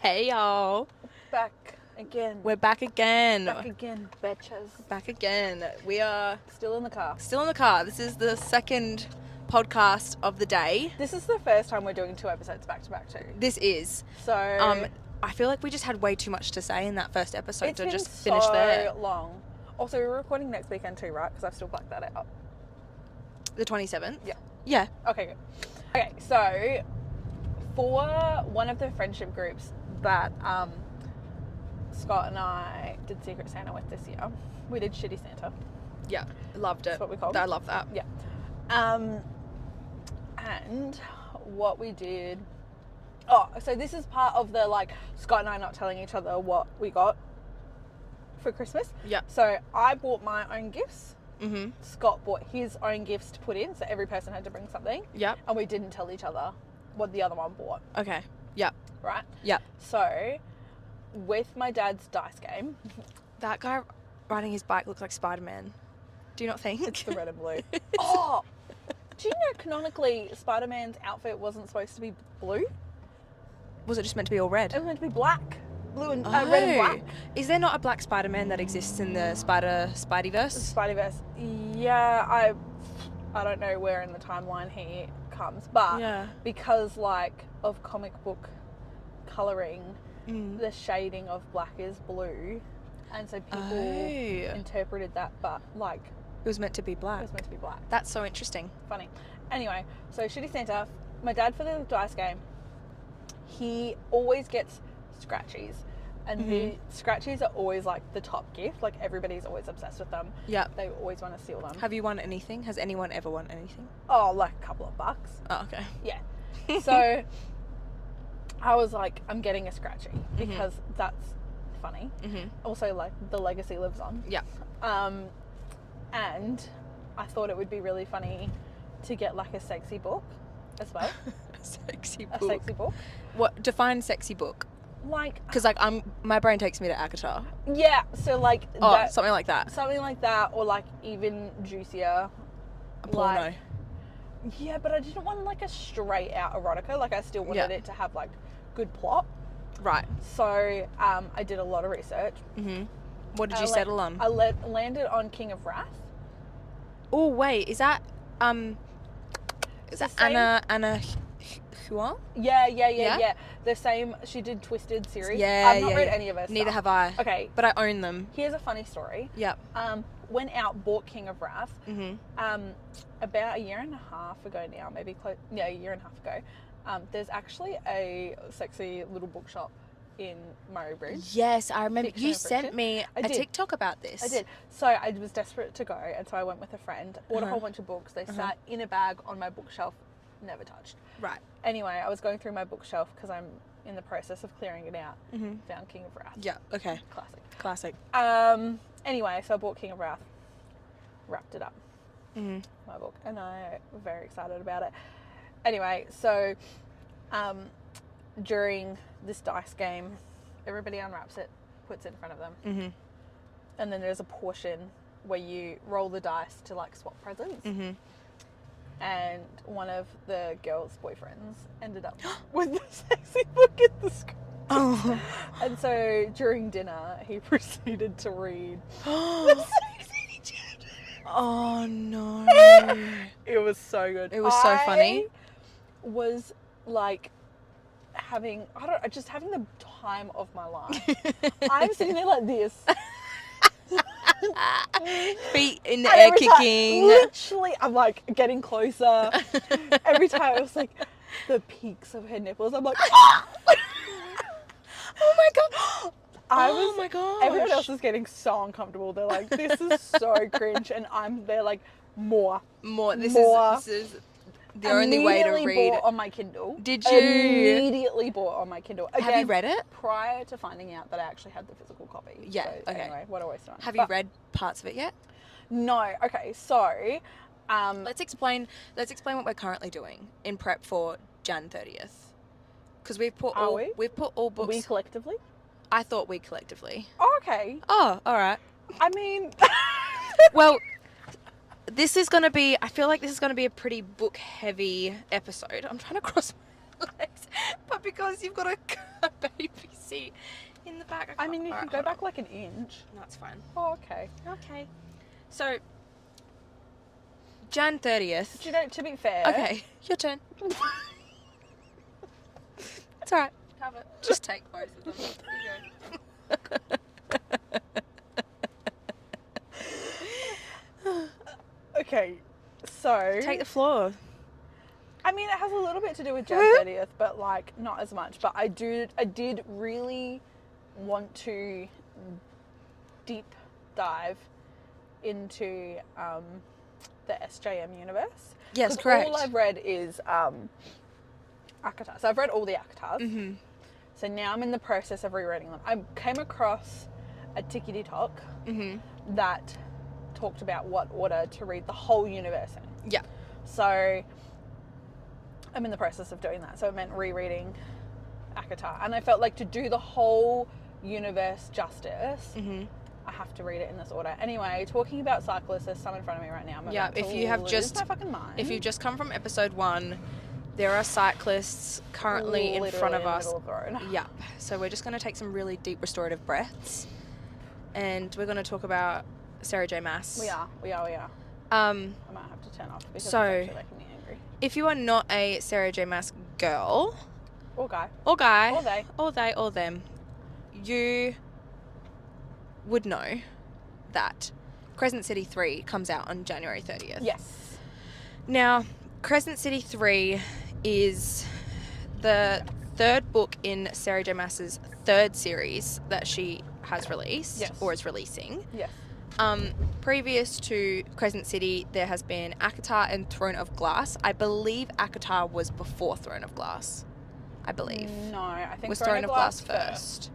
Hey y'all. Back again. We're back again. Back again, bitches. Back again. We are Still in the car. still in the car. This is the second podcast of the day. This is the first time we're doing 2 episodes back to back too. This is. So I feel like we just had way too much to say in that first episode it's to been just finish so there. long. Also, we're recording next weekend too, right? Because I've still blacked that out. The 27th? Yeah. Yeah. Okay, good. Okay, so for one of the friendship groups that Scott and I did Secret Santa with this year, we did Shitty Santa. Yeah. Loved it. That's what we called it. I love that. Yeah. And what we did... Oh, so this is part of the, like, Scott and I not telling each other what we got for Christmas. Yeah. So I bought my own gifts. Mm-hmm. Scott bought his own gifts to put in, so every person had to bring something. Yep. And we didn't tell each other what the other one bought. Okay. Yep. Right? Yep. So, with my dad's dice game... That guy riding his bike looks like Spider-Man. Do you not think? It's the red and blue. Oh! Do you know canonically Spider-Man's outfit wasn't supposed to be blue? Was it just meant to be all red? It was meant to be black. Blue and red and black. Is there not a black Spider-Man that exists in the Spideyverse? Spideyverse. Yeah, I don't know where in the timeline he comes, but Yeah. because like of comic book colouring, the shading of black is blue, and so people interpreted that, but like It was meant to be it black. was meant to be black. That's so interesting. Funny. Anyway, so Shitty Santa, my dad for the dice game, he always gets scratchies. And the scratchies are always like the top gift. Like everybody's always obsessed with them. Yeah. They always want to steal them. Have you won anything? Has anyone ever won anything? Oh, like a couple of bucks. Oh, okay. Yeah. So I was like, I'm getting a scratchy because that's funny. Mm-hmm. Also, like the legacy lives on. Yeah. And I thought it would be really funny to get like a sexy book as well. Sexy A book. sexy book. What? Define sexy book. Like, Because like my brain takes me to Akatar. yeah. So like Something like that. something like that, or like even juicier. A porno. Like, yeah, but I didn't want like a straight out erotica. Like I still wanted it to have like good plot. Right. So I did a lot of research. Mm-hmm. What did you settle on? I landed on King of Wrath. Oh wait, is that It's the Anna Huang? Yeah. The same. She did Twisted series. Yeah, I've not read any of her Neither stuff. have I. Okay. But I own them. Here's a funny story. Yep. Went out, bought King of Wrath. Mm-hmm. About a year and a half ago now, maybe a year and a half ago. There's actually a sexy little bookshop in Murray Bridge. Yes, I remember. Fiction You and sent friction. me I a did. TikTok about this. I did. So I was desperate to go, and so I went with a friend, bought a whole bunch of books. They sat in a bag on my bookshelf, never touched. Right. Anyway, I was going through my bookshelf because I'm in the process of clearing it out. Found King of Wrath. Yeah. Okay. Classic. Classic. Anyway, so I bought King of Wrath, wrapped it up, Mm-hmm. my book, and I'm very excited about it. Anyway, so during this dice game, everybody unwraps it, puts it in front of them, Mm-hmm. and then there's a portion where you roll the dice to like swap presents. Mm-hmm. And one of the girls' boyfriends ended up with the sexy book in the screen. Oh. And so during dinner, he proceeded to read the sexy chapter. Oh no. It was so good. It was so funny. I was like having the time of my life. I'm sitting there like this. Feet in the And air every time, kicking. literally, I'm like getting closer. Every time it was like the peaks of her nipples. I'm like, Oh my god. Oh my god. Everyone else is getting so uncomfortable. They're like, this is so cringe, and I'm there like more. This is the only way to Immediately read bought it. on my Kindle. Did you? Immediately bought on my Kindle. Again, Have you read it? Prior to finding out that I actually had the physical copy. Yeah, So okay. Anyway, what a waste of time. Have you read parts of it yet? No. Okay, so Let's explain what we're currently doing in prep for Jan 30th. Because we've put all books. we collectively. I thought we collectively. Oh, okay. Oh, all right. I mean, Well, I feel like this is going to be a pretty book heavy episode. I'm trying to cross my legs, but because you've got a a baby seat in the back. I mean, you can go back like an inch. No, it's fine. Oh, okay. Okay. So, Jan 30th. Do you know, to be fair... Okay, your turn. It's alright. Have it. Just take both of them. There you go. Okay, so... Take the floor. I mean, it has a little bit to do with Jan 30th, but, like, not as much. But I did really want to deep dive into the SJM universe. Yes, correct. All I've read is ACOTAR. So I've read all the ACOTARs. Mm-hmm. So now I'm in the process of rereading them. I came across a Tickety Talk that talked about what order to read the whole universe in. Yeah. So I'm in the process of doing that. So it meant rereading ACOTAR. And I felt like to do the whole universe justice, I have to read it in this order. Anyway, talking about cyclists, there's some in front of me right now. I'm about if to you have lose just my fucking mind. If you've just come from episode 1, there are cyclists currently in front of us. In the middle of the road. Yeah. So we're just going to take some really deep restorative breaths, and we're going to talk about Sarah J. Maas. We are. I might have to turn off because So, it's actually making me angry. If you are not a Sarah J. Maas girl, Or guy, or guy, or they, or them, you would know that Crescent City 3 comes out on January 30th. Yes. Now, Crescent City 3 is the third book in Sarah J. Maas's third series that she has released or is releasing. Yes. Previous to Crescent City, there has been ACOTAR and Throne of Glass. I believe ACOTAR was before Throne of Glass. I believe. No, I think it was Throne of Glass first.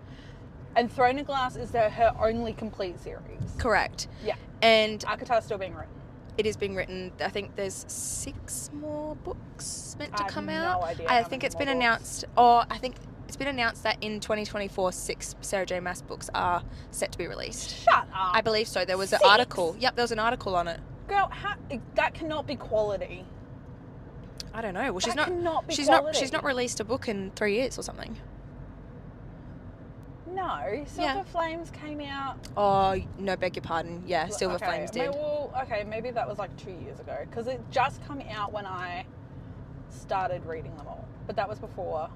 And Throne of Glass is her only complete series. Correct. Yeah. And ACOTAR's still being written. It is being written. I think there's 6 more books meant to come out. I have no idea. I think it's been announced, or I think it's been announced that in 2024, 6 Sarah J. Maas books are set to be released. Shut up. I believe so. There was 6? an article. Yep, there was an article on it. Girl, that cannot be quality. I don't know. Well, she's quality. not released a book in 3 years or something. No, Silver Flames came out. Oh no, beg your pardon. Yeah, Silver Flames did. Well, okay, maybe that was like 2 years ago because it just came out when I started reading them all. But that was before.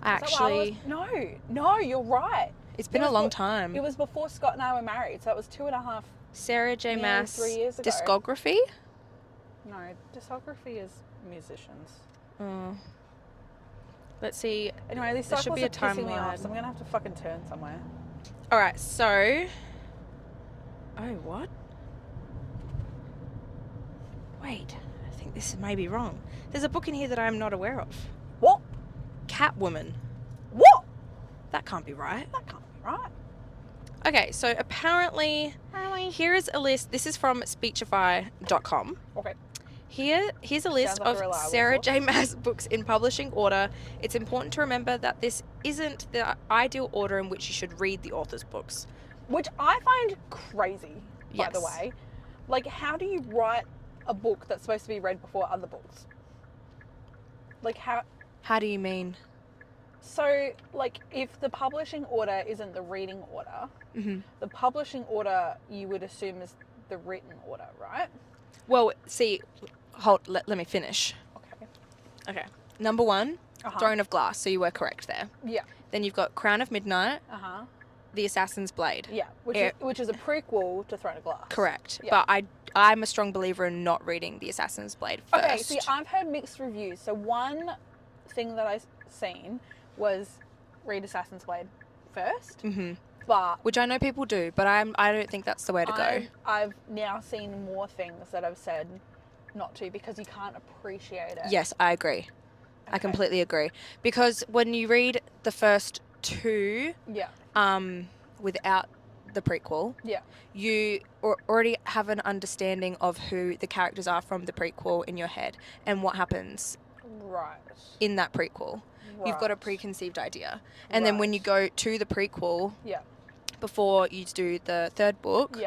Actually, no, you're right. It's been a long time. It was before Scott and I were married, so it was 2.5. Sarah J. Maas 3 years ago. discography? No, discography is musicians. Oh. Let's see. Anyway, these there cycles should be a are pissing me timeline. off, so I'm going to have to fucking turn somewhere. Alright, so... Oh, what? Wait, I think this may be wrong. There's a book in here that I'm not aware of. What? Catwoman. What? That can't be right. That can't be right. Okay, so apparently here is a list. This is from speechify.com. Okay. Here's a list like of Sarah J. Maas books in publishing order. It's important to remember that this isn't the ideal order in which you should read the author's books. Which I find crazy, by the Yes. way. Like, how do you write a book that's supposed to be read before other books? Like, how... How do you mean? So, like, if the publishing order isn't the reading order, the publishing order you would assume is the written order, right? Well, see, let me finish. Okay. Number 1, Throne of Glass, so you were correct there. Yeah. Then you've got Crown of Midnight, The Assassin's Blade. Yeah, which is a prequel to Throne of Glass. Correct. Yeah. But I'm a strong believer in not reading The Assassin's Blade first. Okay, see, I've heard mixed reviews. So one thing that I've seen was read Assassin's Blade first. But which I know people do, but I don't think that's the way to go. I've now seen more things that have said not to because you can't appreciate it. Yes, I agree. I completely agree. Because when you read the first 2 without the prequel, you already have an understanding of who the characters are from the prequel in your head and what happens in that prequel. You've got a preconceived idea. And then when you go to the prequel, before you do the third book,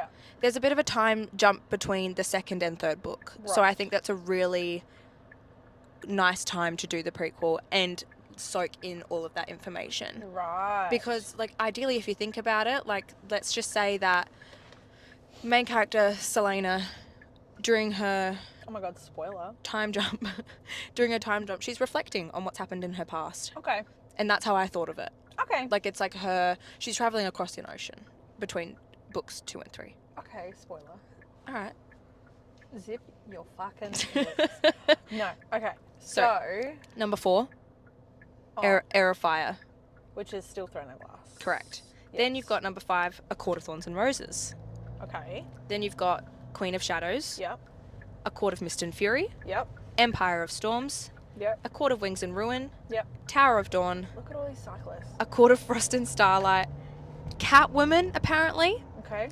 there's a bit of a time jump between the second and third book. So I think that's a really nice time to do the prequel and soak in all of that information. Right. Because, like, ideally, if you think about it, like, let's just say that main character, Selena, during her Oh my God, spoiler. time jump, she's reflecting on what's happened in her past. Okay. And that's how I thought of it. Okay. Like, it's like she's traveling across an ocean between books 2 and 3. Okay, spoiler. All right. Zip your fucking lips. No. Okay. So number 4, Air of Fire. Which is Still Throne of Glass. Correct. Yes. Then you've got number 5, A Court of Thorns and Roses. Okay. Then you've got Queen of Shadows. Yep. A Court of Mist and Fury. Yep. Empire of Storms. Yep. A Court of Wings and Ruin. Yep. Tower of Dawn. Look at all these cyclists. A Court of Frost and Starlight. Catwoman, apparently. Okay.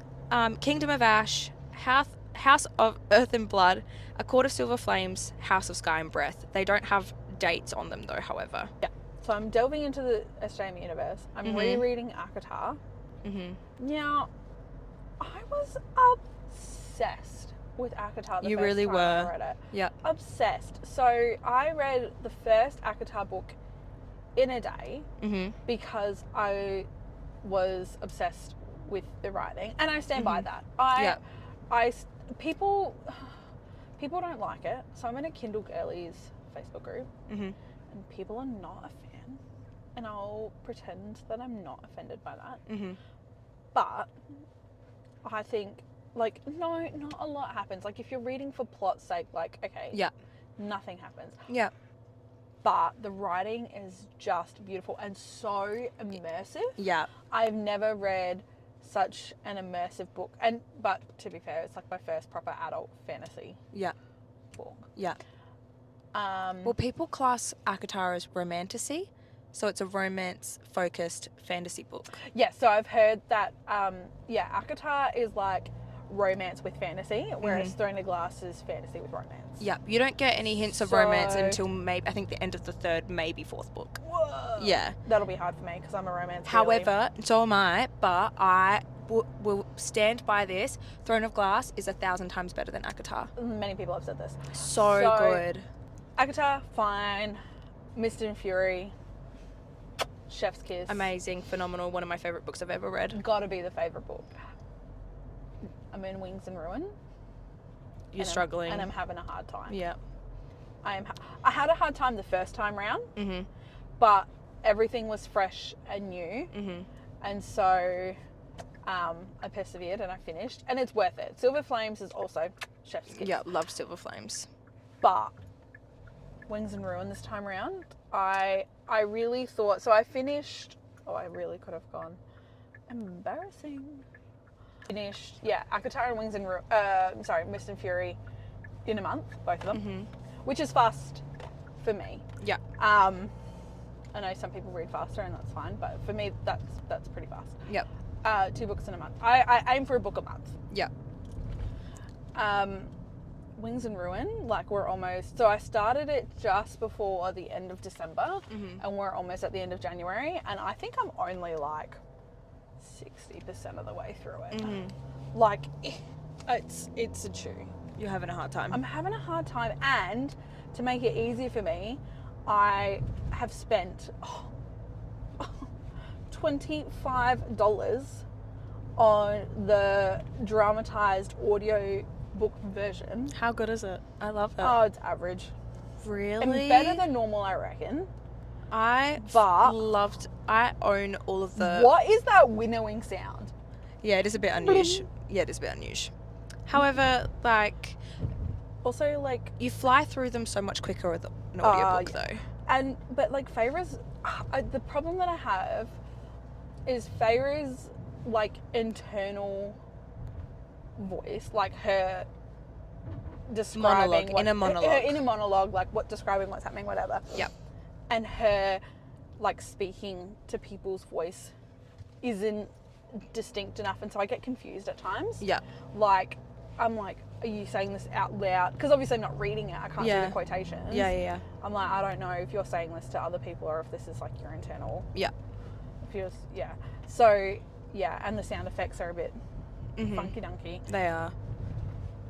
Kingdom of Ash. House of Earth and Blood. A Court of Silver Flames. House of Sky and Breath. They don't have dates on them, though, however. Yeah. So I'm delving into the SJM universe. I'm rereading ACOTAR. Now, I was obsessed with ACOTAR the You first really time were. I read it. Yeah. Obsessed. So I read the first ACOTAR book in a day because I was obsessed with the writing, and I stand by that. People don't like it, so I'm in a Kindle Girlies Facebook group, and people are not a fan, and I'll pretend that I'm not offended by that. But I think, like, no, not a lot happens. Like, if you're reading for plot's sake, like, okay, nothing happens. Yeah. But the writing is just beautiful and so immersive. Yeah. I've never read such an immersive book, but to be fair, it's like my first proper adult fantasy book. Yeah. Well, people class ACOTAR as romantasy, so it's a romance-focused fantasy book. Yeah, so I've heard that, ACOTAR is like romance with fantasy, whereas Throne of Glass is fantasy with romance. Yeah, you don't get any hints of romance until maybe, I think, the end of the 3rd, maybe 4th book. Whoa. Yeah. That'll be hard for me because I'm a romance However, so am I, but I will stand by this. Throne of Glass is 1,000 times better than ACOTAR. Many people have said this. So good. ACOTAR, fine. Mist and Fury, chef's kiss. Amazing, phenomenal, one of my favourite books I've ever read. Gotta be the favourite book. I'm in Wings and Ruin. You're struggling. And I'm having a hard time. Yeah. I had a hard time the first time round, but everything was fresh and new. And so I persevered and I finished, and it's worth it. Silver Flames is also chef's kiss. Yeah, love Silver Flames. But Wings and Ruin this time round, I really thought, so I finished, I really could have gone, embarrassing. Finished, ACOTAR and Wings and Mist and Fury in a month, both of them, which is fast for me. Yeah. I know some people read faster and that's fine, but for me that's pretty fast. Yep. 2 books in a month. I aim for a book a month. Yeah. Wings and Ruin, like, we're almost, so I started it just before the end of December, and we're almost at the end of January, and I think I'm only like 60% of the way through it. Like, it's a chew. You're having a hard time. I'm having a hard time, and to make it easier for me, I have spent $25 on the dramatized audio book version. How good is it? I love it. Oh, it's average. Really? And better than normal, I reckon. I own all of the... What is that winnowing sound? Yeah, it is a bit unusual. However, like... Also, like... You fly through them so much quicker with an audiobook, though. But, like, Feyre's... the problem that I have is Feyre's, like, internal voice, like her describing inner monologue. Her inner monologue, like describing what's happening, whatever. Yeah. And her, like, speaking to people's voice isn't distinct enough, and so I get confused at times. Yeah. Like, I'm like, are you saying this out loud? Because obviously I'm not reading it. I can't see the quotations. Yeah. I'm like, I don't know if you're saying this to other people or if this is like your internal. Yeah. So, and the sound effects are a bit funky dunky. They are.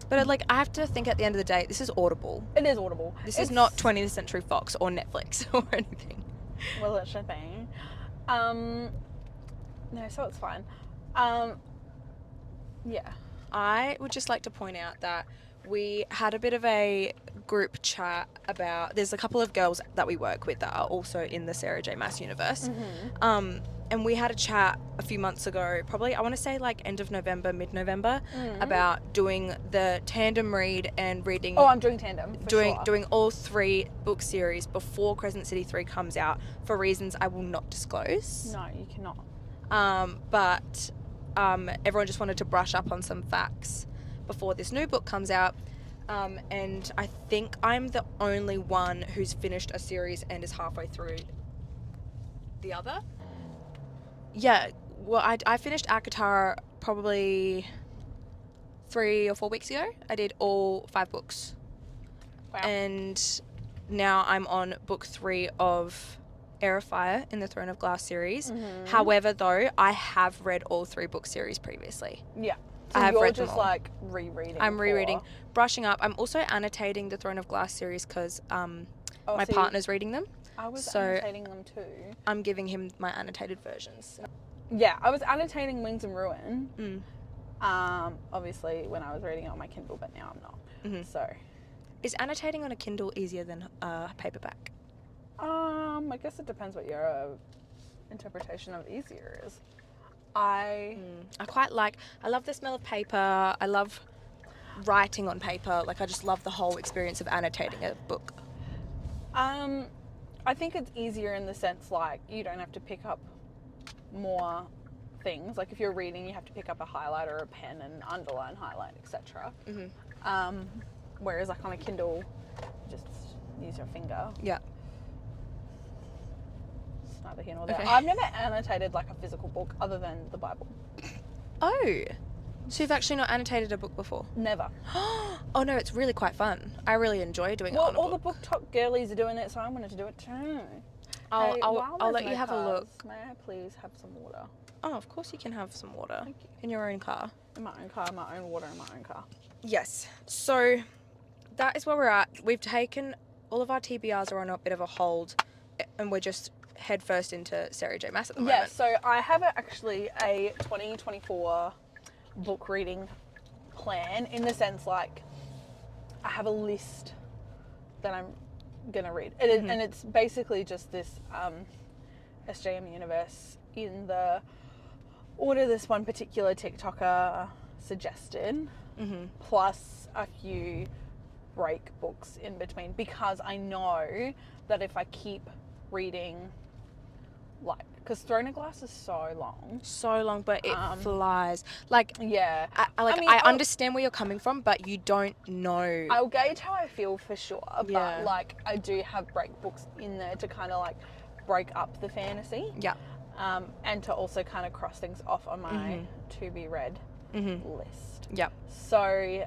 But like, I have to think at the end of the day, this is Audible. It is Audible. This is not 20th Century Fox or Netflix or anything. Well, it should be. No, so it's fine. Yeah. I would just like to point out that we had a bit of a group chat about, there's a couple of girls that we work with that are also in the Sarah J Maas universe. And we had a chat a few months ago, probably I want to say like end of November, mid-November, about doing the tandem read and reading. Oh, I'm doing tandem for sure. Doing all 3 book series before Crescent City 3 comes out for reasons I will not disclose. No, you cannot. But everyone just wanted to brush up on some facts before this new book comes out. And I think I'm the only one who's finished a series and is halfway through the other. Yeah, well, I finished ACOTAR probably 3 or 4 weeks ago. I did all 5 books. Wow. And now I'm on book 3 of Air of Fire in the Throne of Glass series. However, though, I have read all 3 book series previously. Yeah. So I have you're read just them all. like rereading. I'm rereading, brushing up. I'm also annotating the Throne of Glass series because my partner's reading them. I was annotating them too. I'm giving him my annotated versions. Yeah, I was annotating Wings and Ruin. Obviously when I was reading it on my Kindle, but now I'm not. So, is annotating on a Kindle easier than paperback? I guess it depends what your interpretation of easier is. I love the smell of paper. I love writing on paper. Like, I just love the whole experience of annotating a book. I think it's easier in the sense, like, you don't have to pick up more things. Like, if you're reading, you have to pick up a highlighter or a pen and underline, highlight, etc. Whereas, like, on a Kindle, you just use your finger. Yeah. It's neither here nor there. Okay. I've never annotated, like, a physical book other than the Bible. Oh. So you've actually not annotated a book before? Never. Oh no, it's really quite fun. I really enjoy doing it on a book. Well, all the booktok girlies are doing it, so I wanted to do it too. I'll let you have a look. May I please have some water? Oh, of course you can have some water. Thank you. In your own car. In my own car, my own water in my own car. Yes. So that is where we're at. We've taken all of our TBRs are on a bit of a hold, and we're just head first into Sarah J Maas at the moment. Yeah, so I have actually a 2024 book reading plan, in the sense, like, I have a list that I'm gonna read, and it's basically just this SJM universe in the order this one particular TikToker suggested, plus a few break books in between, because I know that if I keep reading, like, because Throne of Glass is so long, but it flies. Like, yeah, I understand where you're coming from, but you don't know. I'll gauge how I feel for sure, Yeah. but, like, I do have break books in there to kind of, like, break up the fantasy. Yeah. And to also kind of cross things off on my to be read list. Yeah. So,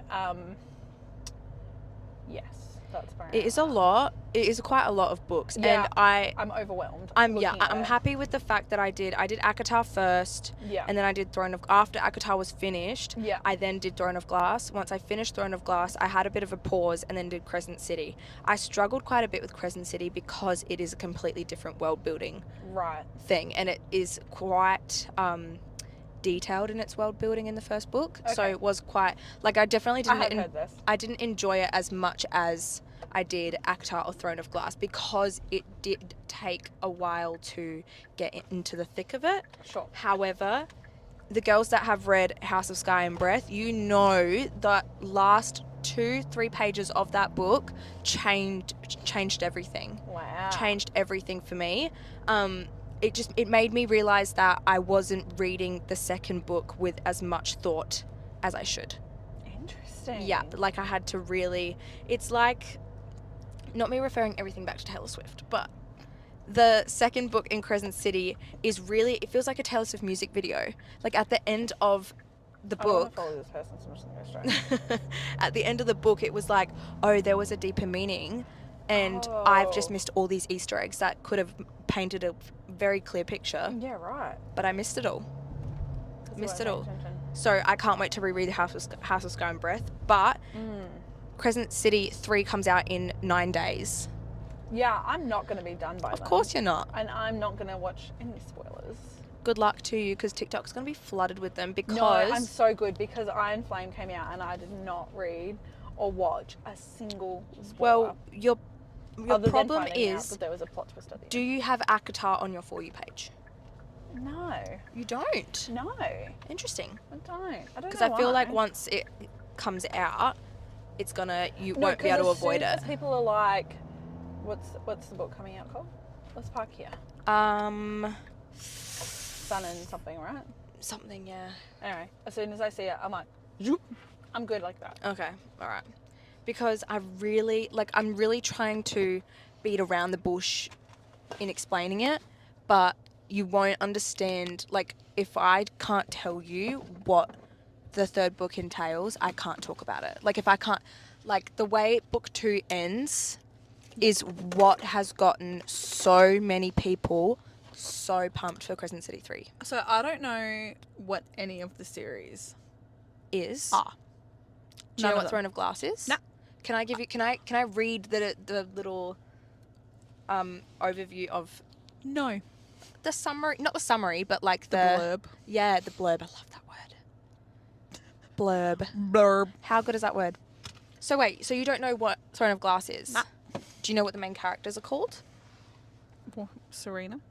yes, that's where It is a lot. It is quite a lot of books, Yeah, and I'm overwhelmed. I'm looking at it. happy with the fact that I did ACOTAR first, Yeah. and then I did after ACOTAR was finished, Yeah. I then did Throne of Glass. Once I finished Throne of Glass, I had a bit of a pause and then did Crescent City. I struggled quite a bit with Crescent City because it is a completely different world building Right. thing, and it is quite detailed in its world building in the first book. So Okay. it was quite, like, I definitely I didn't have heard this. I didn't enjoy it as much as I did ACOTAR or Throne of Glass, because it did take a while to get into the thick of it. Sure. However, the girls that have read House of Sky and Breath, you know that last 2-3 pages of that book changed everything. Wow. Changed everything for me. It made me realize that I wasn't reading the second book with as much thought as I should. Interesting. Yeah, like, I had to really, it's like, not me referring everything back to Taylor Swift, but the second book in Crescent City is really, it feels like a Taylor Swift music video. Like, at the end of the I don't want book, to follow this person, so I'm just going to go straight. at the end of the book, it was like, oh, there was a deeper meaning, and I've just missed all these Easter eggs that could have painted a very clear picture, Yeah, right. but I missed it all. That's Missed why it I all. pay attention. So I can't wait to reread House of Sky and Breath, but Crescent City 3 comes out in 9 days. Yeah, I'm not going to be done by Of then. course you're not. And I'm not going to watch any spoilers. Good luck to you, because TikTok's going to be flooded with them, because... No, I'm so good, because Iron Flame came out and I did not read or watch a single spoiler. Well, your problem is, that there was a plot twist at the end. do you have ACOTAR on your For You page? No. You don't? No. Interesting. I don't know Because I feel like once it comes out, it's gonna, you won't be able to avoid it. People are like, what's the book coming out called? Let's park here. Sun and something, right? Something, yeah. Anyway, as soon as I see it, I'm like, zoop. I'm good like that. Okay, all right. Because I'm really trying to beat around the bush in explaining it, but you won't understand. Like, if I can't tell you what the third book entails, I can't talk about it. Like, if I can't, like, the way book 2 ends is what has gotten so many people so pumped for Crescent City 3. So I don't know what any of the series is. are. Do you know what Throne of Glass is? Nah. Can I give you? Can I read the little overview of No. the summary? Not the summary, but like the blurb. Yeah, the blurb. I love that word. Blurb. Blurb. How good is that word? So wait, so you don't know what Throne of Glass is? Nah. Do you know what the main characters are called? Well, Selena.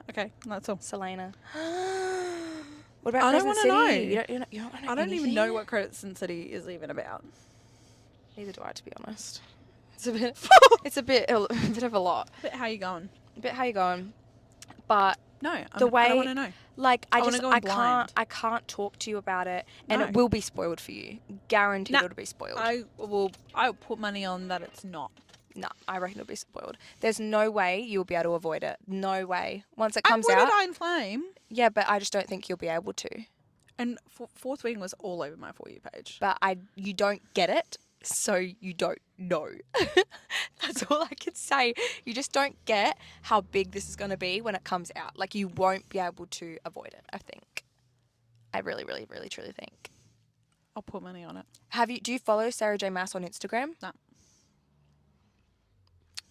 Okay, that's all. Selena. What about I don't Crescent want to City? know. You don't know I don't anything? even know what Crescent City is even about. Neither do I, to be honest. It's a bit of a lot. But how you going? But no, I the way, I don't want to know. Like, I I can't talk to you about it, and No. it will be spoiled for you. Guaranteed, it'll be spoiled. I'll put money on that it's not. No, I reckon it'll be spoiled. There's no way you'll be able to avoid it. No way. Once it comes out. I avoided Iron Flame. Yeah, but I just don't think you'll be able to. And Fourth Wing was all over my For You page. But you don't get it, so you don't know. That's all I can say. You just don't get how big this is going to be when it comes out. Like, you won't be able to avoid it, I think. I really, really, really, truly think. I'll put money on it. Do you follow Sarah J. Maas on Instagram? No.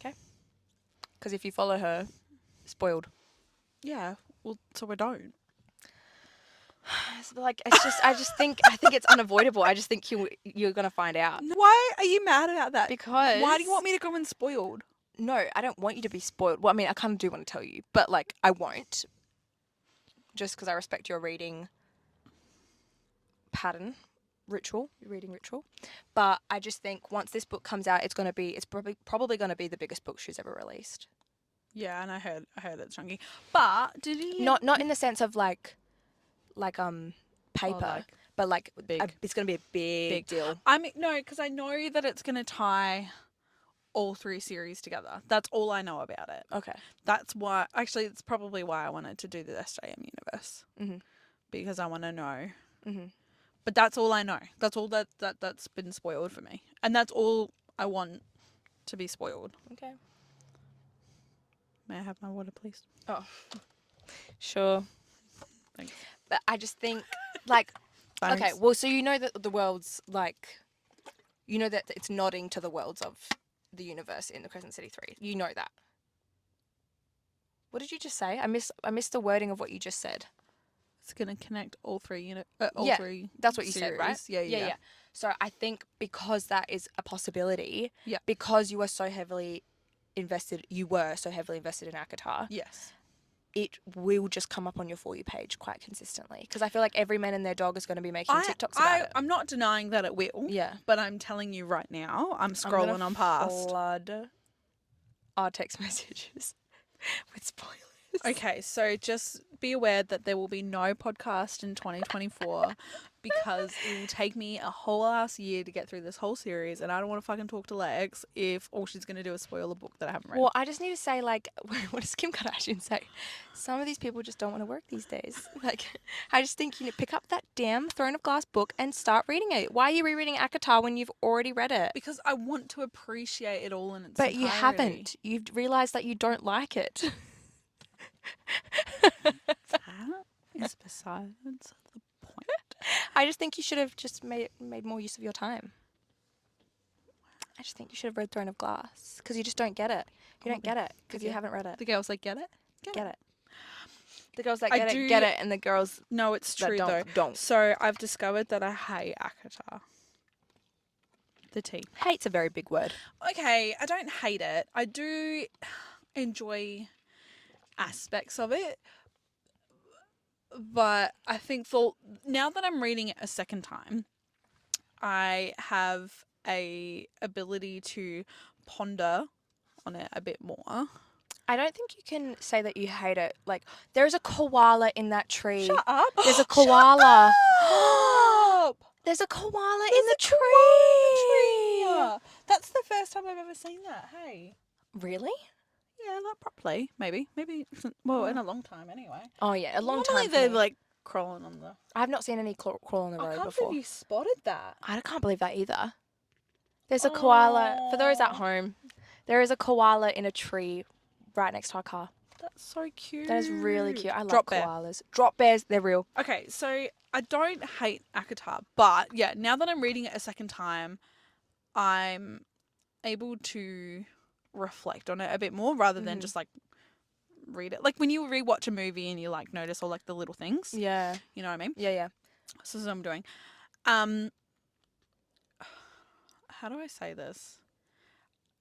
Okay. Because if you follow her, spoiled. Yeah. Well, so I don't. Like, I think it's unavoidable. I just think you're gonna find out. Why are you mad about that? Because why do you want me to go in spoiled? No, I don't want you to be spoiled. Well, I mean, I kind of do want to tell you, but like, I won't. Just because I respect your reading pattern, reading ritual. But I just think once this book comes out, it's probably gonna be the biggest book she's ever released. Yeah, and I heard it's chunky. But did he? Not in the sense of like paper, but like it's going to be a big deal. I mean, no, because I know that it's going to tie all 3 series together. That's all I know about it. Okay. That's why, actually, it's probably why I wanted to do the SJM universe. Mm-hmm. Because I want to know. Mm-hmm. But that's all I know. That's all that's been spoiled for me. And that's all I want to be spoiled. Okay. May I have my water, please? Oh. Sure. Thanks. But I just think, like, Thanks. okay, well, so you know that the world's, like, you know that it's nodding to the worlds of the universe in the Crescent City 3. You know that. What did you just say? I missed the wording of what you just said. It's going to connect all 3 3 that's what you series. said, right? Yeah. So I think because that is a possibility, yeah. because you were so heavily invested in ACOTAR. Yes. It will just come up on your For You page quite consistently. Because I feel like every man and their dog is going to be making TikToks about it. I'm not denying that it will. Yeah. But I'm telling you right now, I'm scrolling on past. Flood our text messages with spoilers. Okay, so just be aware that there will be no podcast in 2024 because it will take me a whole ass year to get through this whole series, and I don't want to fucking talk to Lex if all she's going to do is spoil a book that I haven't read. Well, I just need to say, like, what does Kim Kardashian say? Some of these people just don't want to work these days. Like, I just think you need to pick up that damn Throne of Glass book and start reading it. Why are you rereading ACOTAR when you've already read it? Because I want to appreciate it all in its entirety. entirety. You haven't. You've realised that you don't like it. That is besides the point. I just think you should have just made more use of your time. I just think you should have read Throne of Glass because you just don't get it. You don't get it because you haven't read it. The girls like, get it? Get it. The girls that I get it, and the girls No, it's that true though. don't. So I've discovered that I hate ACOTAR. The tea. Hate's a very big word. Okay, I don't hate it. I do enjoy aspects of it. But I think now that I'm reading it a second time, I have a ability to ponder on it a bit more. I don't think you can say that you hate it. Like, there's a koala in that tree. Shut up. There's a koala. Shut up. There's a koala There's in the a tree. koala in the tree. That's the first time I've ever seen that. Hey. Really? Yeah, not properly. Maybe. Well, in a long time anyway. Oh, yeah, a long Normally time. they're like crawling on the... I've not seen any crawl on the road I can't before. believe you spotted that. I can't believe that either. There's a koala. For those at home, there is a koala in a tree right next to our car. That's so cute. That is really cute. I love Drop bear. koalas. Drop bears, they're real. Okay, so I don't hate ACOTAR, but yeah, now that I'm reading it a second time, I'm able to reflect on it a bit more rather than just like read it. Like when you rewatch a movie and you like notice all like the little things. Yeah. You know what I mean? Yeah, yeah. So this is what I'm doing. How do I say this?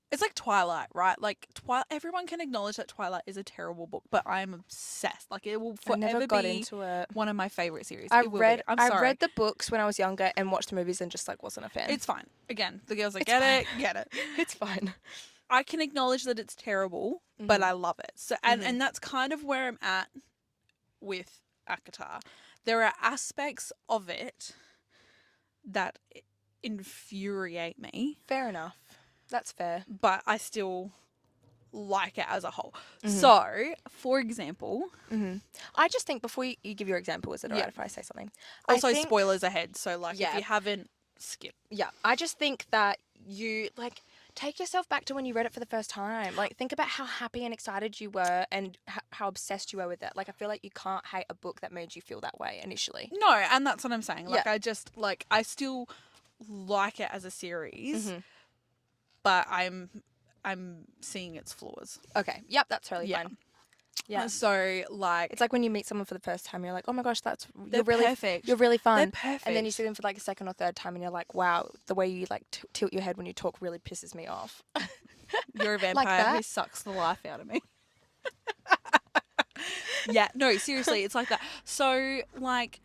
It's like Twilight, right? Like everyone can acknowledge that Twilight is a terrible book, but I am obsessed. Like it will I never forever got be into it. one of my favorite series. I I'm sorry. read the books when I was younger and watched the movies and just like wasn't a fan. It's fine. Again, the girls like It's get fine. it. It's fine. I can acknowledge that it's terrible, but I love it. So and that's kind of where I'm at with ACOTAR. There are aspects of it that infuriate me. Fair enough. That's fair. But I still like it as a whole. So, for example... I just think before you give your example, is it alright if I say something? Also, spoilers ahead. So, like, if you haven't, skip. Yeah. I just think that you, like, take yourself back to when you read it for the first time. Like, think about how happy and excited you were and how obsessed you were with it. Like, I feel like you can't hate a book that made you feel that way initially. No, and that's what I'm saying. Like, I still like it as a series, but I'm seeing its flaws. Okay. Yep, that's totally fine. Yeah. So, like... It's like when you meet someone for the first time, you're like, oh my gosh, They're really perfect. You're really fun. They're perfect. And then you see them for like a second or third time and you're like, wow, the way you like tilt your head when you talk really pisses me off. You're a vampire who sucks the life out of me. Yeah, no, seriously, it's like that. So, like,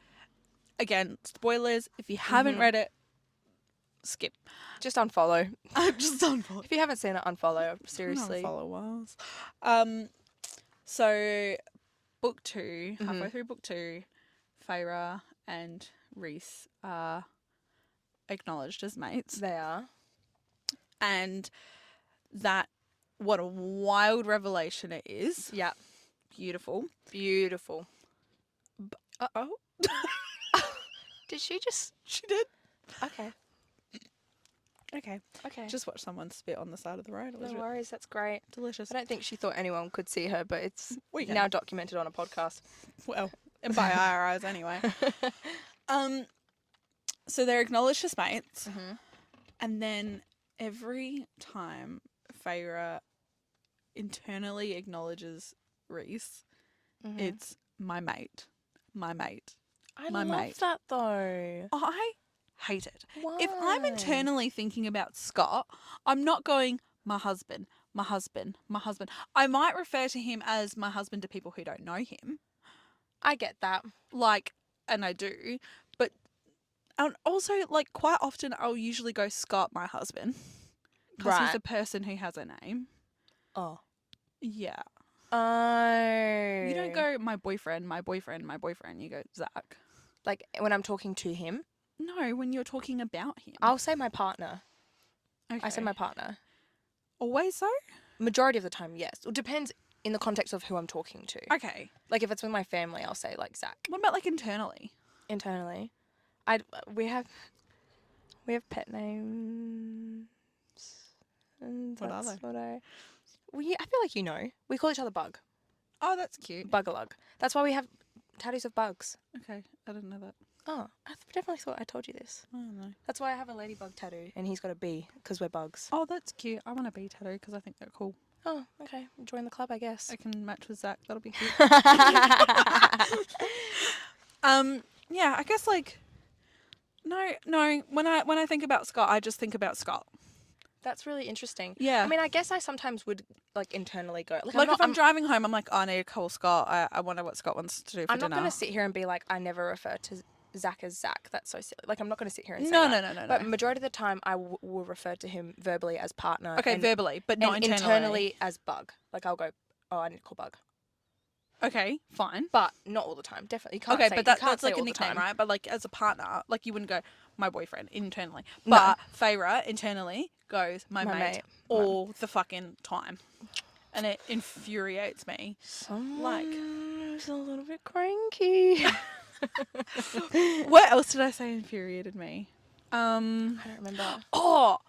again, spoilers. If you haven't read it, skip. Just unfollow. Just unfollow. If you haven't seen it, unfollow. Seriously. Unfollow us. So, book 2, halfway through book 2, Feyre and Rhys are acknowledged as mates. They are. And what a wild revelation it is. Yeah. Beautiful. Beautiful. Uh-oh. Did she just... She did. Okay. Okay. Just watch someone spit on the side of the road. It was No worries, that's great. delicious. I don't think she thought anyone could see her, but it's We can. now documented on a podcast. Well, and by our eyes anyway. So they're acknowledged as mates, and then every time Feyre internally acknowledges Rhys, it's my mate. I My love mate. that though. I hate it. Why? If I'm internally thinking about Scott, I'm not going, my husband. I might refer to him as my husband to people who don't know him. I get that. Like, and I do. But also, like, quite often I'll usually go Scott, my husband. Because he's a person who has a name. Oh. Yeah. Oh. You don't go, my boyfriend. You go, Zach. Like, when I'm talking to him? No, when you're talking about him. I'll say my partner. Okay. I say my partner. Always so? Majority of the time, yes. It depends in the context of who I'm talking to. Okay. Like, if it's with my family, I'll say, like, Zach. What about, like, internally? Internally. We have pet names. And What are that's they? what I feel like you know. We call each other Bug. Oh, that's cute. Bugalug. That's why we have tattoos of bugs. Okay, I didn't know that. Oh, I definitely thought I told you this. I don't know. That's why I have a ladybug tattoo, and he's got a bee, because we're bugs. Oh, that's cute. I want a bee tattoo because I think they're cool. Oh, okay. Join the club, I guess. I can match with Zach. That'll be cute. Yeah, I guess like no. When I think about Scott, I just think about Scott. That's really interesting. Yeah. I mean, I guess I sometimes would like internally go Like if I'm driving home, I'm like, oh, I need to call Scott. I wonder what Scott wants to do for I'm dinner. not going to sit here and be like, I never refer to Zach as Zach. That's so silly. Like, I'm not going to sit here and say No. But majority of the time, I will refer to him verbally as partner. Okay, verbally, but not and internally. internally as Bug. Like, I'll go, oh, I need to call Bug. Okay, fine. But not all the time, definitely. You can't Okay, say, but that's like a nickname, right? But like as a partner, like you wouldn't go my boyfriend internally. No. But Feyre internally goes my mate all the fucking time. And it infuriates me. Someone's a little bit cranky. What else did I say infuriated me? I don't remember. Oh,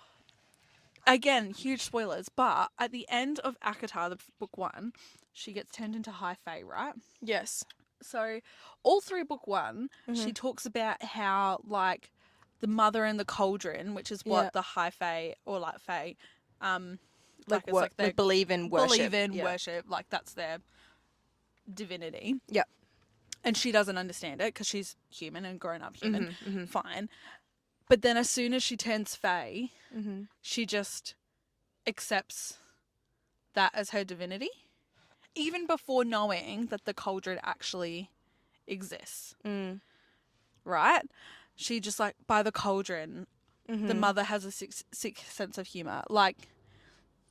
again, huge spoilers. But at the end of ACOTAR, the book 1, she gets turned into High Fae, right? Yes. So, all through book 1, she talks about how like the mother and the cauldron, which is what the High Fae or like Fae, they believe in worship. Worship, like that's their divinity. Yep. And she doesn't understand it because she's human and grown up human. Fine. But then as soon as she turns Fae, she just accepts that as her divinity. Even before knowing that the cauldron actually exists. Right? She just like, by the cauldron, the mother has a sick sense of humour. Like,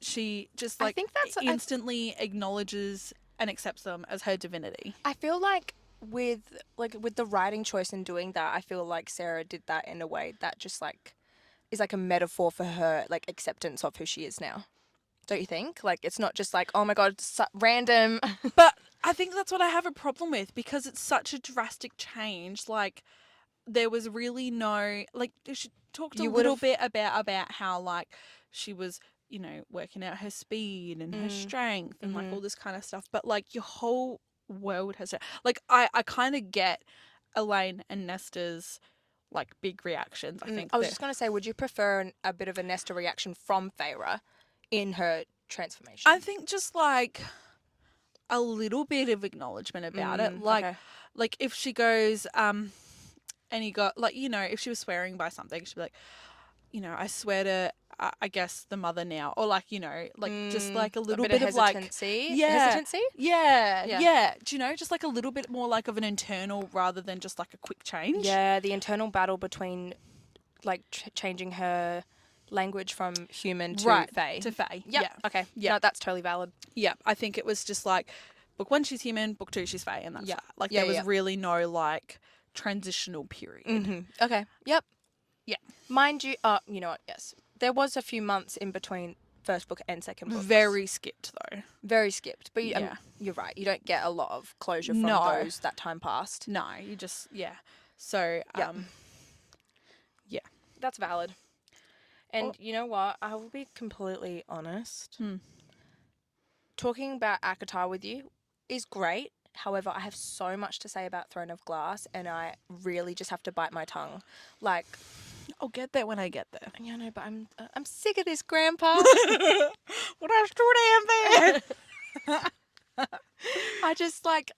she just like instantly acknowledges and accepts them as her divinity. I feel like with the writing choice and doing that, I feel like Sarah did that in a way that just like is like a metaphor for her like acceptance of who she is now. Don't you think? Like, it's not just like, oh my God, random. But I think that's what I have a problem with because it's such a drastic change. Like, there was really no, like, she talked a little bit about how, like, she was, you know, working out her speed and her strength and, like, all this kind of stuff. But, like, your whole world has, like, I kind of get Elaine and Nesta's, like, big reactions. I think I was just going to say, would you prefer a bit of a Nesta reaction from Feyre in her transformation? I think just like a little bit of acknowledgement about it. Like, like if she goes, and you got like, you know, if she was swearing by something, she'd be like, you know, I swear to, I guess the mother now, or like, you know, like just like a little bit of like hesitancy. Yeah. Do you know, just like a little bit more like of an internal rather than just like a quick change. Yeah, the internal battle between like changing her language from human to Fae. To Fae. Yep. Yeah. Okay. Yeah. No, that's totally valid. Yeah. I think it was just like book 1 she's human, book 2 she's Fae, and that's that. Like there was really no like transitional period. Okay. Yep. Yeah. Mind you, you know what? Yes, there was a few months in between first book and second book. Very skipped though. Very skipped. But you're right. You don't get a lot of closure from those that time passed. No, you just So yeah. That's valid. And you know what? I will be completely honest. Talking about ACOTAR with you is great. However, I have so much to say about Throne of Glass, and I really just have to bite my tongue. Like, I'll get there when I get there. Yeah, no, but I'm sick of this, Grandpa. What else do I have there? I just like,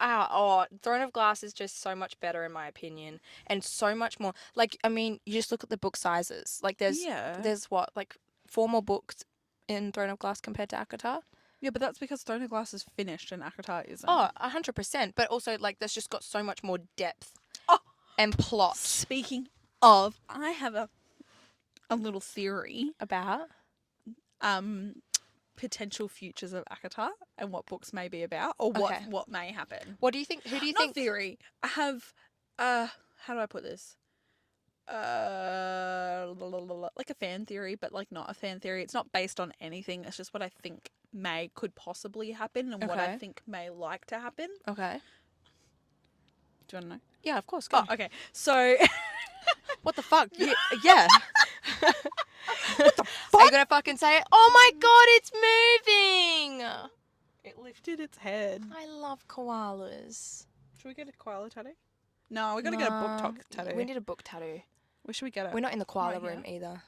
Throne of Glass is just so much better in my opinion, and so much more. Like, I mean, you just look at the book sizes. Like, there's what, like 4 more books in Throne of Glass compared to ACOTAR. Yeah, but that's because Throne of Glass is finished and ACOTAR isn't. Oh, 100%. But also, like, there's just got so much more depth and plot. Speaking of, I have a little theory About? Potential futures of ACOTAR and what books may be about or what may happen. What do you think? Who do you Not think? theory. I have how do I put this? Like a fan theory, but like not a fan theory. It's not based on anything. It's just what I think could possibly happen and what I think may like to happen. Okay. Do you want to know? Yeah, of course. Go. Oh, okay. So what the fuck? Yeah. What the fuck? Are you gonna fucking say, oh my God, it's moving? It lifted its head. I love koalas. Should we get a koala tattoo? No, we got to get a booktok tattoo. We need a book tattoo. Where should we get it? We're not in the koala Right room here? either.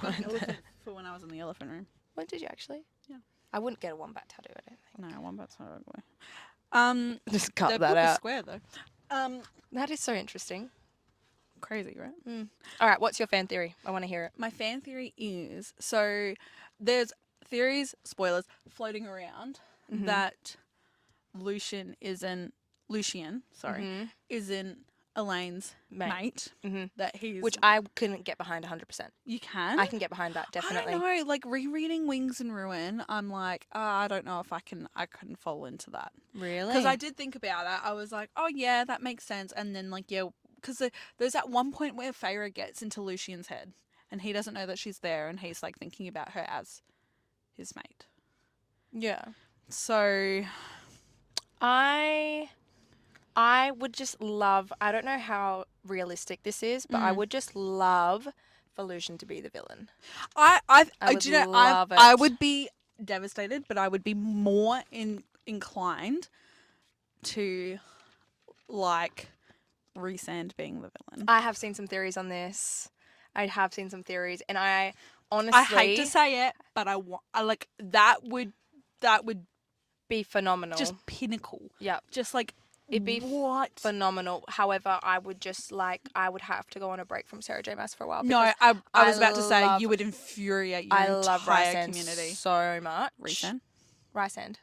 Elephant for when I was in the elephant room. When did you actually? Yeah. I wouldn't get a wombat tattoo, I don't think. No, wombat's not ugly. Just cut the that book is out. square though. That is so interesting. Crazy, right? All right, what's your fan theory? I want to hear it. My fan theory is, so there's theories, spoilers, floating around that Lucian isn't Elaine's mate. That he's... Which I couldn't get behind 100%. You can? I can get behind that, definitely. I don't know, like rereading Wings and Ruin, I'm like, I don't know if I can fall into that. Really? Because I did think about it. I was like, oh yeah, that makes sense. And then like, yeah, because there's that one point where Feyre gets into Lucian's head and he doesn't know that she's there and he's like thinking about her as his mate. Yeah. So I would just love, I don't know how realistic this is, but I would just love for Lucian to be the villain. I would do you know, love it. I would be devastated, but I would be more inclined to like Rhysand being the villain. I have seen some theories on this. And I honestly... I hate to say it, but I like that would be phenomenal. just pinnacle. Yeah. Just like, it'd be what? phenomenal. However, I would have to go on a break from Sarah J Maas for a while. No, I was about to say you would infuriate your I love entire Rhysand community. so much. Rhysand? Rhysand.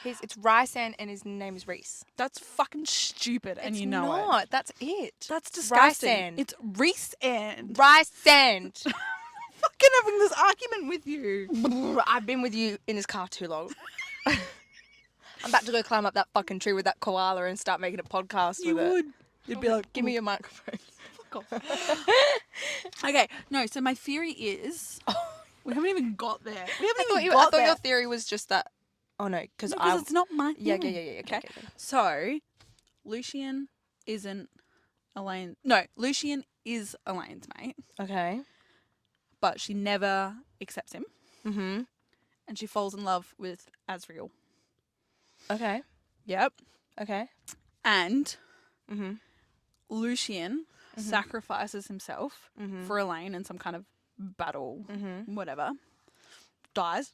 It's Rhysand and his name is Rhys. That's fucking stupid, and It's you know not. it. That's it. That's disgusting. Rhysand. It's Rhysand. Rhysand. Fucking having this argument with you. I've been with you in this car too long. I'm about to go climb up that fucking tree with that koala and start making a podcast with it. You would. You'd be like, give me your microphone. fuck off. Okay, no, so my theory is... We haven't even got there. I thought your theory was just that... Oh, no, because it's not my theory. Yeah. Okay. So, Lucian isn't Elaine... No, Lucian is Elaine's mate. Okay. But she never accepts him. Mm-hmm. And she falls in love with Asriel. Okay. Yep. Okay. And Lucian sacrifices himself for Elaine in some kind of battle, whatever. Dies.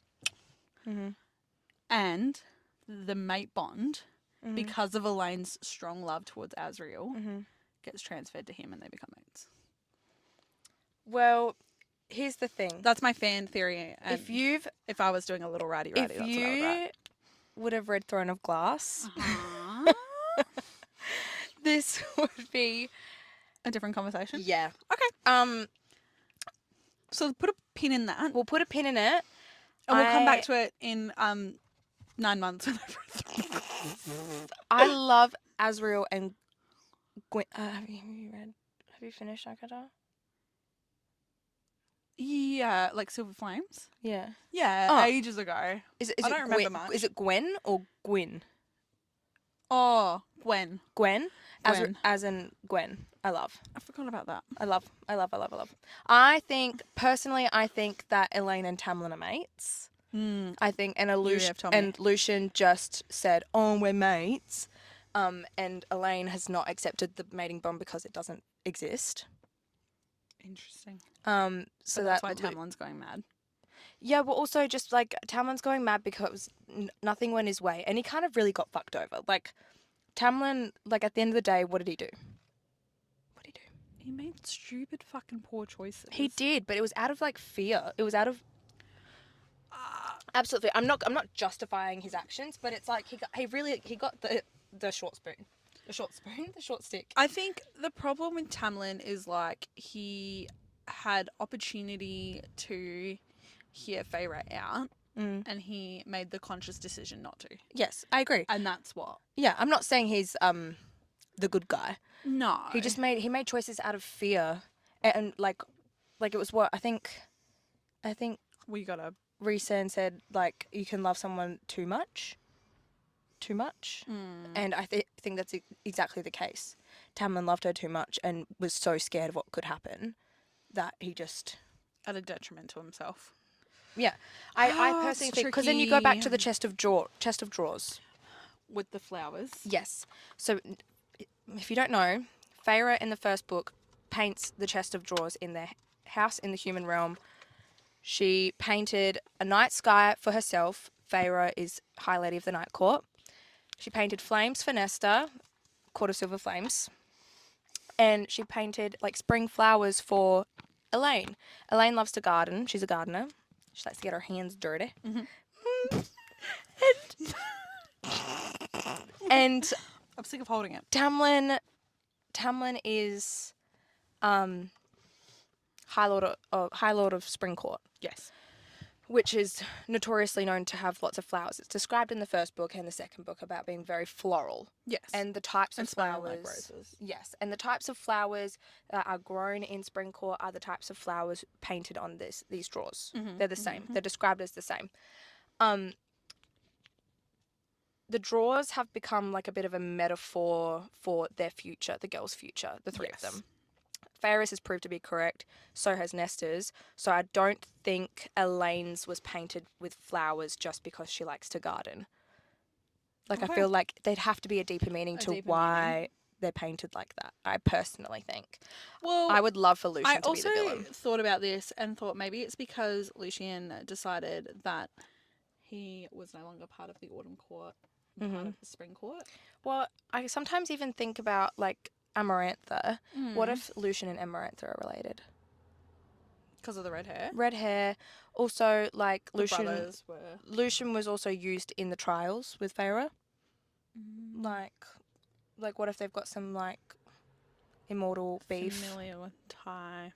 And the mate bond, because of Elaine's strong love towards Asriel, gets transferred to him and they become mates. Well, here's the thing. That's my fan theory. And if I was doing a little ratty, that's what I would write. Would have read Throne of Glass, this would be a different conversation. Yeah. Okay. So put a pin in that. We'll put a pin in it, and we'll come back to it in 9 months. I love Asriel and Gwen. Have you finished Akata? Yeah, like Silver Flames. Yeah. Yeah, ages ago. I don't remember much. Is it Gwen or Gwyn? Oh, Gwen. Gwen? As in Gwen. I love. I forgot about that. I love. I think that Elaine and Tamlin are mates. I think, and Lucian just said, "Oh, we're mates," and Elaine has not accepted the mating bond because it doesn't exist. Interesting. So that's why Tamlin's going mad. Yeah, but also just like Tamlin's going mad because nothing went his way, and he kind of really got fucked over. Like Tamlin, like at the end of the day, what did he do? He made stupid fucking poor choices. He did, but it was out of like fear. It was out of absolutely. I'm not justifying his actions, but it's like he got the short spoon. The short stick. I think the problem with Tamlin is like he had opportunity to hear Feyre out and he made the conscious decision not to. Yes, I agree. And that's what. Yeah, I'm not saying he's the good guy. No. He made choices out of fear and like it was what I think we got a Rhysand said, like, you can love someone too much. And I think that's exactly the case. Tamlin loved her too much and was so scared of what could happen that he just... At a detriment to himself. Yeah. I Oh, personally it's think, because then you go back to the tricky. chest of drawers. With the flowers. Yes. So if you don't know, Feyre in the first book paints the chest of drawers in their house in the human realm. She painted a night sky for herself. Feyre is High Lady of the Night Court. She painted flames for Nesta, Court of Silver Flames. And she painted like spring flowers for Elaine. Elaine loves to garden. She's a gardener. She likes to get her hands dirty. And I'm sick of holding it. Tamlin is High Lord of Spring Court, Yes. which is notoriously known to have lots of flowers. It's described in the first book and the second book about being very floral. Yes. And the types And of smelling flowers. like roses. Yes. And the types of flowers that are grown in Spring Court are the types of flowers painted on these drawers. They're the same. They're described as the same. The drawers have become like a bit of a metaphor for their future, the girls' future, the three of them. Feyre's has proved to be correct, so has Nesta's. So I don't think Elaine's was painted with flowers just because she likes to garden. Like, I feel like there'd have to be a deeper meaning to why they're painted like that, I personally think. Well, I would love for Lucian to be the I villain. also thought about this and thought maybe it's because Lucian decided that he was no longer part of the Autumn Court, part of the Spring Court. Well, I sometimes even think about, like, Amarantha. What if Lucian and Amarantha are related? Because of the red hair? Red hair. Also, like, The brothers were... Lucian was also used in the trials with Feyre. Like, what if they've got some, like, immortal beef? Familiar tie.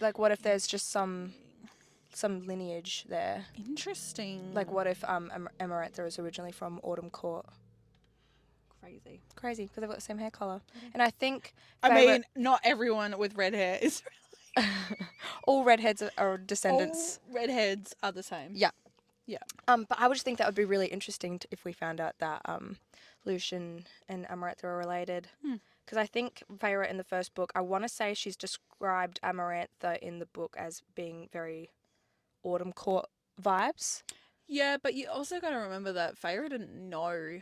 Like, what if there's just some lineage there? Interesting. Like, what if Amarantha is originally from Autumn Court? Crazy, because they've got the same hair colour. And I think... I mean, not everyone with red hair is really... all redheads are descendants. All redheads are the same. Yeah. Yeah. But I would just think that would be really interesting if we found out that Lucian and Amarantha are related. Because I think Feyre in the first book, I want to say she's described Amarantha in the book as being very Autumn Court vibes. Yeah, but you also got to remember that Feyre didn't know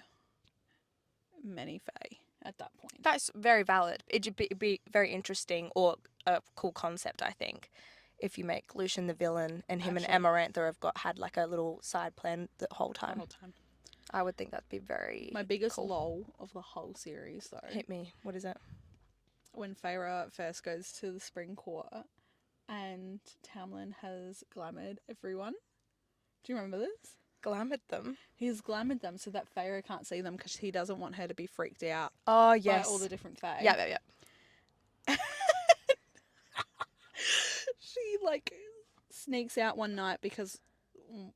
many Fae at that point. That's very valid. It'd be very interesting, or a cool concept, I think, if you make Lucian the villain and him and Amarantha have had like a little side plan the whole time. I would think that'd be very My biggest cool. lol of the whole series, though. Hit me. What is it? When Feyre first goes to the Spring Court and Tamlin has glamoured everyone. Do you remember this? Glamoured them? He's glamoured them so that Feyre can't see them because he doesn't want her to be freaked out Oh, yes. by all the different Fae. Yeah. She, like, sneaks out one night because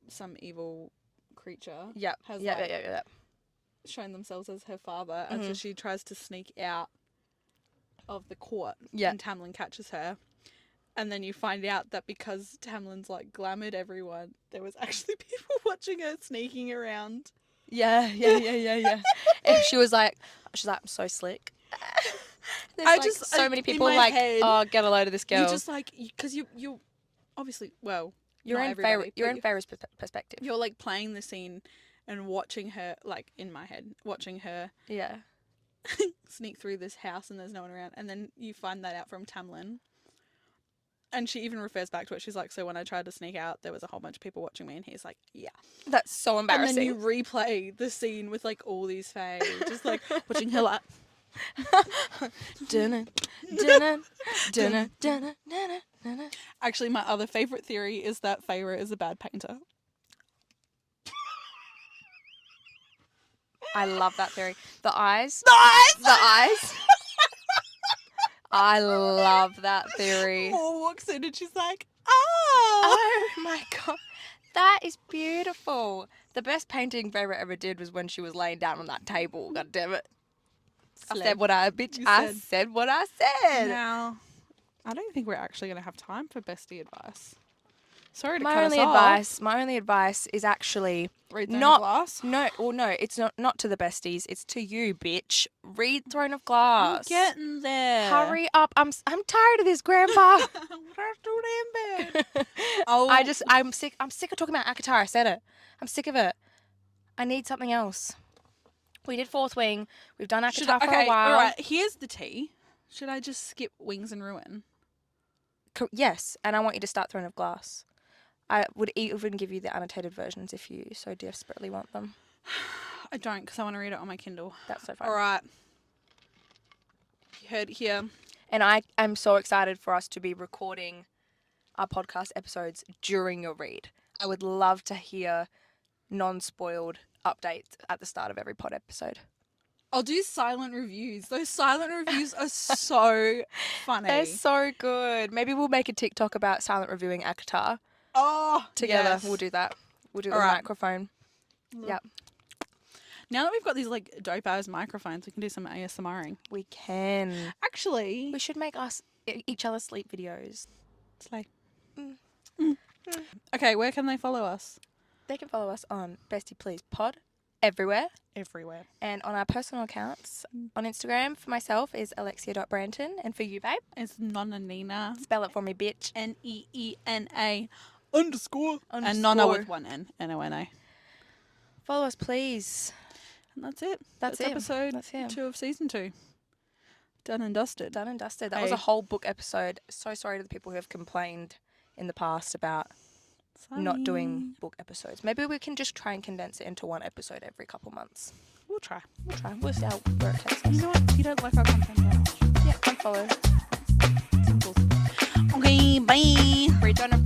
some evil creature has shown themselves as her father, and so she tries to sneak out of the court, and Tamlin catches her. And then you find out that because Tamlin's, like, glamoured everyone, there was actually people watching her sneaking around. Yeah. And she was like, I'm so slick. There's so many people like, head, oh, get a load of this girl. You're just like, because you obviously, well, you're in Feyre's perspective. You're like playing the scene and watching her, like in my head, watching her sneak through this house and there's no one around. And then you find that out from Tamlin. And she even refers back to it. She's like, so when I tried to sneak out, there was a whole bunch of people watching me. And he's like, yeah. That's so embarrassing. And then you replay the scene with like all these Fae, just like watching her like... Actually, my other favourite theory is that Feyre is a bad painter. I love that theory. The eyes. The eyes! I love that theory. Maud walks in and she's like, oh my God. That is beautiful. The best painting Feyre ever did was when she was laying down on that table. God damn it. I said what I said. Now, I don't think we're actually going to have time for bestie advice. Sorry to my cut only us advice, off. My only advice is actually read Throne of Glass. No, it's not to the besties. It's to you, bitch. Read Throne of Glass. I'm getting there. Hurry up! I'm tired of this, Grandpa. I'm too damn bad. Oh. I'm sick of talking about ACOTAR. I said it. I'm sick of it. I need something else. We did Fourth Wing. We've done ACOTAR for a while. All right. Here's the tea. Should I just skip Wings and Ruin? Yes, and I want you to start Throne of Glass. I would even give you the annotated versions if you so desperately want them. I don't, because I want to read it on my Kindle. That's so fine. All right. You heard it here. And I am so excited for us to be recording our podcast episodes during your read. I would love to hear non-spoiled updates at the start of every pod episode. I'll do silent reviews. Those silent reviews are so funny. They're so good. Maybe we'll make a TikTok about silent reviewing ACOTAR. Oh, together. Yes. We'll do that. We'll do it All with a right. microphone. Yep. Now that we've got these like dope ass microphones, we can do some ASMRing. We can. Actually, We should make each other sleep videos. slay. Okay, where can they follow us? They can follow us on Bestie Please Pod everywhere. Everywhere. And on our personal accounts on Instagram for myself is alexia.branton. And for you, babe, It's Nonna Nina. spell it for me, bitch. NEENA _. And Nonna with one N. NONA. Follow us, please. And that's it. That's it. episode That's him. 2 of season 2. Done and dusted. Done and dusted. That was a whole book episode. So sorry to the people who have complained in the past about not doing book episodes. Maybe we can just try and condense it into one episode every couple months. We'll try. We'll see where it takes us. You know what? You don't like our content very much. Yeah, unfollow. Simple. Okay, bye. Read on a